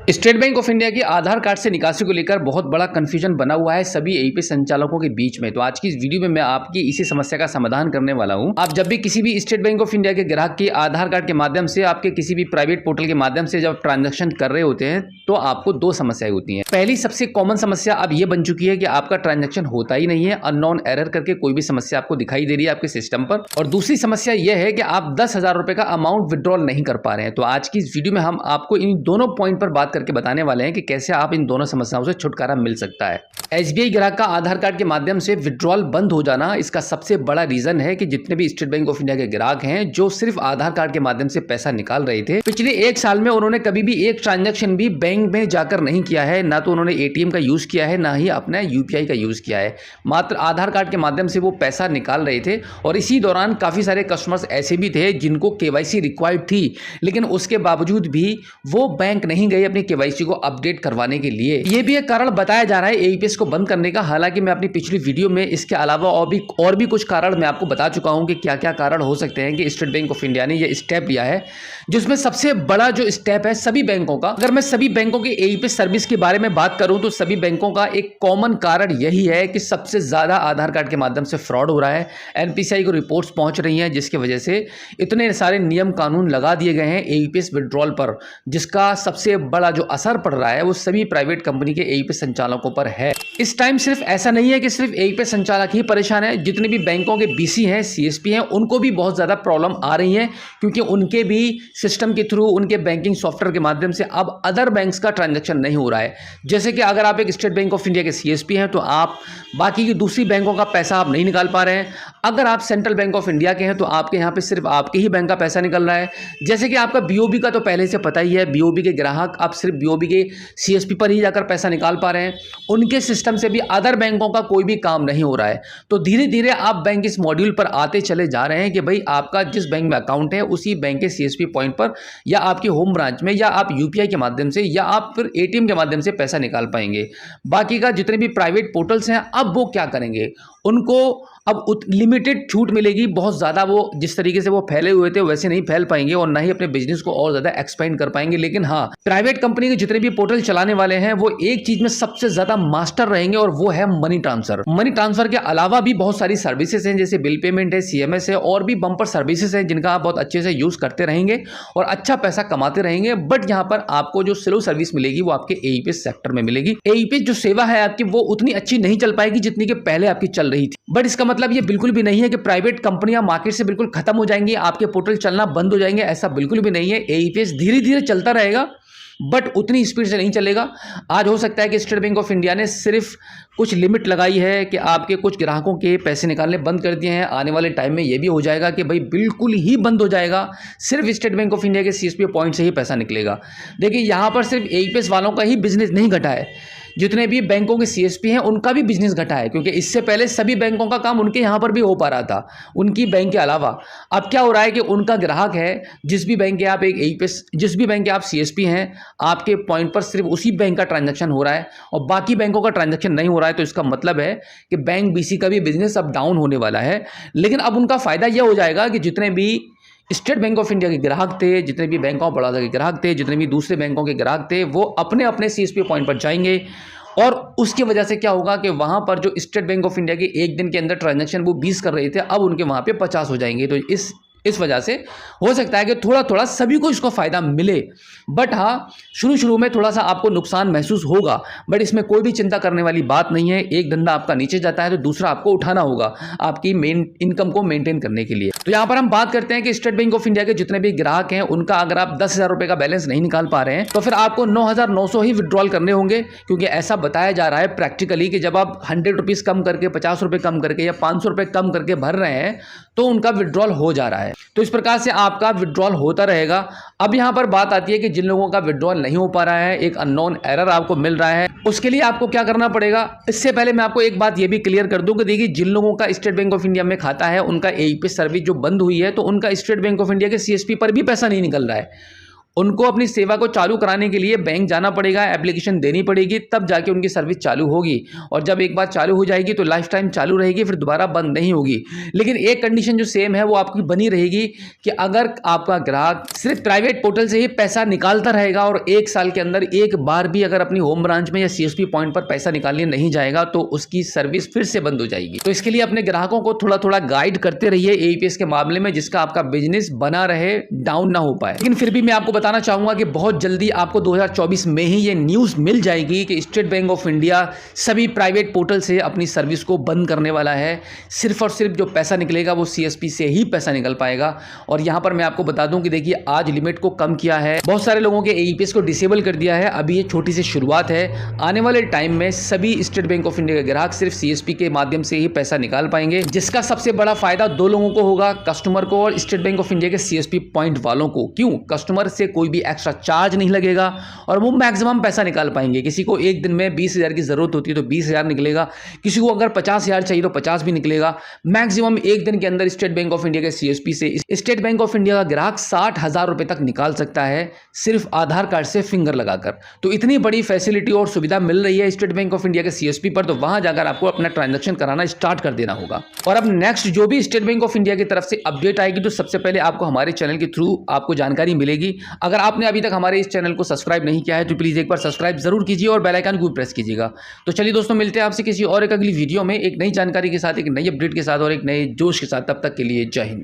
State bank of India की आधार card से निकासी को लेकर बहुत बड़ा कंफ्यूजन बना हुआ है सभी एईपी संचालकों के बीच में। तो आज की इस वीडियो में मैं आपकी इसी समस्या का समाधान करने वाला हूं। आप जब भी किसी भी स्टेट बैंक ऑफ इंडिया के ग्राहक की आधार कार्ड के माध्यम से आपके किसी भी प्राइवेट पोर्टल के माध्यम से जब ट्रांजेक्शन कर रहे होते हैं तो आपको दो समस्याएं होती हैं। पहली सबसे कॉमन समस्या अब ये बन चुकी है कि आपका ट्रांजेक्शन होता ही नहीं है, अननोन एरर करके कोई भी समस्या आपको दिखाई दे रही है आपके सिस्टम पर। और दूसरी समस्या यह है कि आप 10,000 रुपए का अमाउंट विड्रॉल नहीं कर पा रहे हैं। तो आज की इस वीडियो में हम आपको इन दोनों पॉइंट पर बात करके बताने वाले हैं कि कैसे आप इन दोनों समस्याओं से छुटकारा मिल सकता है। एसबीआई ग्राहक का आधार कार्ड के माध्यम से विड्रॉल बंद हो जाना, इसका सबसे बड़ा रीजन है कि जितने भी स्टेट बैंक ऑफ इंडिया के ग्राहक हैं जो सिर्फ आधार कार्ड के माध्यम से पैसा निकाल रहे थे, पिछले एक साल में उन्होंने कभी भी एक ट्रांजैक्शन भी बैंक में जाकर नहीं किया है, ना तो उन्होंने एटीएम का यूज किया है, ना ही अपना यूपीआई का यूज किया है। मात्र आधार कार्ड के माध्यम से वो पैसा निकाल रहे थे। और इसी दौरान काफी सारे कस्टमर्स ऐसे भी थे जिनको केवाईसी रिक्वायर्ड थी, लेकिन उसके बावजूद भी वो बैंक नहीं गए अपनी केवाईसी को अपडेट करवाने के लिए। ये भी एक कारण बताया जा रहा है एईपीएस को बंद करने का। हालांकि मैं अपनी पिछली वीडियो में इसके अलावा और भी कुछ कारण मैं आपको बता चुका हूं कि क्या क्या कारण हो सकते हैं कि स्टेट बैंक ऑफ इंडिया ने ये स्टेप लिया है, जिसमें सबसे बड़ा जो स्टेप है सभी बैंकों का। अगर मैं सभी बैंकों की एईपीएस सर्विस के बारे में बात करूं तो सभी बैंकों का एक कॉमन कारण यही है कि सबसे ज्यादा आधार कार्ड के माध्यम से फ्रॉड हो रहा है। एनपीसीआई को रिपोर्ट्स पहुंच रही हैं, जिसकी वजह से इतने सारे नियम कानून लगा दिए गए हैं एईपीएस विड्रॉल पर, जिसका सबसे बड़ा जो असर पड़ रहा है वो सभी प्राइवेट कंपनी के एईपीएस संचालकों पर है। इस टाइम सिर्फ ऐसा नहीं है कि सिर्फ एईपीएस संचालक ही परेशान है, जितने भी बैंकों के बीसी हैं, सीएसपी हैं, उनको भी बहुत ज्यादा प्रॉब्लम आ रही है, क्योंकि उनके भी सिस्टम के थ्रू, उनके बैंकिंग सॉफ्टवेयर के माध्यम से अब अदर बैंक्स का ट्रांजैक्शन नहीं हो रहा है। जैसे कि अगर आप एक स्टेट बैंक ऑफ इंडिया के सीएसपी हैं तो आप बाकी की दूसरी बैंकों का पैसा आप नहीं निकाल पा रहे हैं। अगर आप सेंट्रल बैंक ऑफ इंडिया के हैं तो आपके यहाँ पे सिर्फ आपके ही बैंक का पैसा निकल रहा है। जैसे कि आपका बीओबी का तो पहले से पता ही है, बीओबी के ग्राहक आप सिर्फ बीओबी के सीएसपी पर ही जाकर पैसा निकाल पा रहे हैं, उनके सिस्टम से भी अदर बैंकों का कोई भी काम नहीं हो रहा है। तो धीरे धीरे आप बैंक इस मॉड्यूल पर आते चले जा रहे हैं कि भाई आपका जिस बैंक में अकाउंट है उसी बैंक के सीएसपी पॉइंट पर या आपके होम ब्रांच में या आप यूपीआई के माध्यम से या आप फिर एटीएम के माध्यम से पैसा निकाल पाएंगे। बाकी का जितने भी प्राइवेट पोर्टल्स हैं अब वो क्या करेंगे, उनको अब लिमिटेड छूट मिलेगी बहुत ज़्यादा। वो जिस तरीके से वो फैले हुए थे वैसे नहीं फैल पाएंगे और ना ही अपने बिजनेस को और ज़्यादा एक्सपेंड कर पाएंगे। लेकिन हाँ, प्राइवेट कंपनी के जितने भी पोर्टल चलाने वाले हैं वो एक चीज़ में सबसे ज़्यादा मास्टर रहेंगे और वो है मनी ट्रांसफर। मनी ट्रांसफर के अलावा भी बहुत सारी सर्विसेज हैं, जैसे बिल पेमेंट है, सीएमएस है, और भी बम्पर सर्विसेज हैं जिनका आप बहुत अच्छे से यूज़ करते रहेंगे और अच्छा पैसा कमाते रहेंगे। बट यहाँ पर आपको जो स्लो सर्विस मिलेगी वो आपके एईपीएस सेक्टर में मिलेगी। एईपीएस जो सेवा है आपकी वो उतनी अच्छी नहीं चल पाएगी जितनी कि पहले आपकी चल रही थी। बट इसका मतलब ये बिल्कुल भी नहीं है कि प्राइवेट कंपनियां मार्केट से बिल्कुल खत्म हो जाएंगी, आपके पोर्टल चलना बंद हो जाएंगे, ऐसा बिल्कुल भी नहीं है। एईपीएस धीरे धीरे चलता रहेगा बट उतनी स्पीड से नहीं चलेगा। आज हो सकता है कि स्टेट बैंक ऑफ इंडिया ने सिर्फ कुछ लिमिट लगाई है कि आपके कुछ ग्राहकों के पैसे निकालने बंद कर दिए हैं। आने वाले टाइम में ये भी हो जाएगा कि भाई बिल्कुल ही बंद हो जाएगा, सिर्फ स्टेट बैंक ऑफ इंडिया के सीएसपी पॉइंट से ही पैसा निकलेगा। देखिए यहाँ पर सिर्फ एईपीएस वालों का ही बिजनेस नहीं घटा है, जितने भी बैंकों के सीएसपी हैं उनका भी बिजनेस घटा है, क्योंकि इससे पहले सभी बैंकों का काम उनके यहाँ पर भी हो पा रहा था उनकी बैंक के अलावा। अब क्या हो रहा है कि उनका ग्राहक है, जिस भी बैंक के आप एक एईपीएस, जिस भी बैंक के आप सीएसपी हैं, आपके पॉइंट पर सिर्फ उसी बैंक का ट्रांजैक्शन हो रहा है और बाकी बैंकों का ट्रांजैक्शन नहीं हो रहा है। तो इसका मतलब है कि बैंक बीसी का भी बिजनेस अब डाउन होने वाला है। लेकिन अब उनका फायदा यह हो जाएगा कि जितने भी स्टेट बैंक ऑफ इंडिया के ग्राहक थे, जितने भी बैंक ऑफ बड़ौदा के ग्राहक थे, जितने भी दूसरे बैंकों के ग्राहक थे, वो अपने अपने सीएसपी पॉइंट पर जाएंगे और उसकी वजह से क्या होगा कि वहां पर जो स्टेट बैंक ऑफ इंडिया के एक दिन के अंदर ट्रांजैक्शन वो 20 कर रहे थे, अब उनके वहां पे 50 हो जाएंगे। तो इस वजह से हो सकता है कि थोड़ा थोड़ा सभी को इसको फायदा मिले। बट हाँ, शुरू में थोड़ा सा आपको नुकसान महसूस होगा, बट इसमें कोई भी चिंता करने वाली बात नहीं है। एक धंधा आपका नीचे जाता है तो दूसरा आपको उठाना होगा आपकी मेन इनकम को मेंटेन करने के लिए। तो यहाँ पर हम बात करते हैं कि स्टेट बैंक ऑफ इंडिया के जितने भी ग्राहक हैं उनका अगर आप 10,000 रुपए का बैलेंस नहीं निकाल पा रहे हैं तो फिर आपको 9,900 ही विड्रॉल करने होंगे, क्योंकि ऐसा बताया जा रहा है प्रैक्टिकली कि जब आप 100 रुपीज कम करके, 50 रुपए कम करके या 500 रुपए कम करके भर रहे हैं तो उनका विड्रॉल हो जा रहा है। तो इस प्रकार से आपका विड्रॉल होता रहेगा। अब यहाँ पर बात आती है कि जिन लोगों का विड्रॉल नहीं हो पा रहा है, एक अननोन एरर आपको मिल रहा है, उसके लिए आपको क्या करना पड़ेगा। इससे पहले मैं आपको एक बात ये भी क्लियर कर दूं कि देखिए, जिन लोगों का स्टेट बैंक ऑफ इंडिया में खाता है उनका एईपीएस सर्विस जो बंद हुई है तो उनका स्टेट बैंक ऑफ इंडिया के सीएसपी पर भी पैसा नहीं निकल रहा है। उनको अपनी सेवा को चालू कराने के लिए बैंक जाना पड़ेगा, एप्लीकेशन देनी पड़ेगी, तब जाके उनकी सर्विस चालू होगी। और जब एक बार चालू हो जाएगी तो लाइफ टाइम चालू रहेगी, फिर दोबारा बंद नहीं होगी। लेकिन एक कंडीशन जो सेम है वो आपकी बनी रहेगी कि अगर आपका ग्राहक सिर्फ प्राइवेट पोर्टल से ही पैसा निकालता रहेगा और 1 साल के अंदर एक बार भी अगर अपनी होम ब्रांच में या सीएसपी पॉइंट पर पैसा निकालने नहीं जाएगा तो उसकी सर्विस फिर से बंद हो जाएगी। तो इसके लिए अपने ग्राहकों को थोड़ा थोड़ा गाइड करते रहिए एईपीएस के मामले में, जिसका आपका बिजनेस बना रहे, डाउन ना हो पाए। लेकिन फिर भी मैं आपको बताना चाहूंगा कि बहुत जल्दी आपको 2024 में ही ये न्यूज मिल जाएगी कि स्टेट बैंक ऑफ इंडिया सभी प्राइवेट पोर्टल से अपनी सर्विस को बंद करने वाला है। सिर्फ और सिर्फ जो पैसा निकलेगा वो सीएसपी से ही पैसा निकल पाएगा। और यहां पर मैं आपको बता दूं कि देखिए, आज लिमिट को कम किया है, बहुत सारे लोगों के एईपीएस को डिसेबल कर दिया है। अभी ये छोटी सी शुरुआत है, आने वाले टाइम में सभी स्टेट बैंक ऑफ इंडिया के ग्राहक सिर्फ सीएसपी के माध्यम से ही पैसा निकाल पाएंगे, जिसका सबसे बड़ा फायदा 2 लोगों को होगा, कस्टमर को और स्टेट बैंक ऑफ इंडिया के सीएसपी पॉइंट वालों को। क्यों? कस्टमर से कोई भी एक्स्ट्रा चार्ज नहीं लगेगा और वो मैक्सिमम पैसा निकाल पाएंगे। किसी को एक दिन में 20,000 की जरूरत होती है तो 20,000 निकलेगा, किसी को अगर 50,000 चाहिए तो 50 भी निकलेगा। मैक्सिमम एक दिन के अंदर स्टेट बैंक ऑफ इंडिया के सीएसपी से स्टेट बैंक ऑफ इंडिया का ग्राहक 60,000 रुपए तक निकाल सकता है, सिर्फ आधार कार्ड से फिंगर लगाकर। तो इतनी बड़ी फैसिलिटी और सुविधा मिल रही है स्टेट बैंक ऑफ इंडिया के सीएसपी पर, तो वहां जाकर आपको अपना ट्रांजैक्शन कराना स्टार्ट कर देना होगा। और अब नेक्स्ट जो भी स्टेट बैंक ऑफ इंडिया की तरफ से अपडेट आएगी तो सबसे पहले आपको हमारे चैनल के थ्रू आपको जानकारी मिलेगी। अगर आपने अभी तक हमारे इस चैनल को सब्सक्राइब नहीं किया है तो प्लीज एक बार सब्सक्राइब जरूर कीजिए और बेल आइकन को प्रेस कीजिएगा। तो चलिए दोस्तों, मिलते हैं आपसे किसी और एक अगली वीडियो में एक नई जानकारी के साथ, एक नई अपडेट के साथ और एक नए जोश के साथ। तब तक के लिए जय हिंद।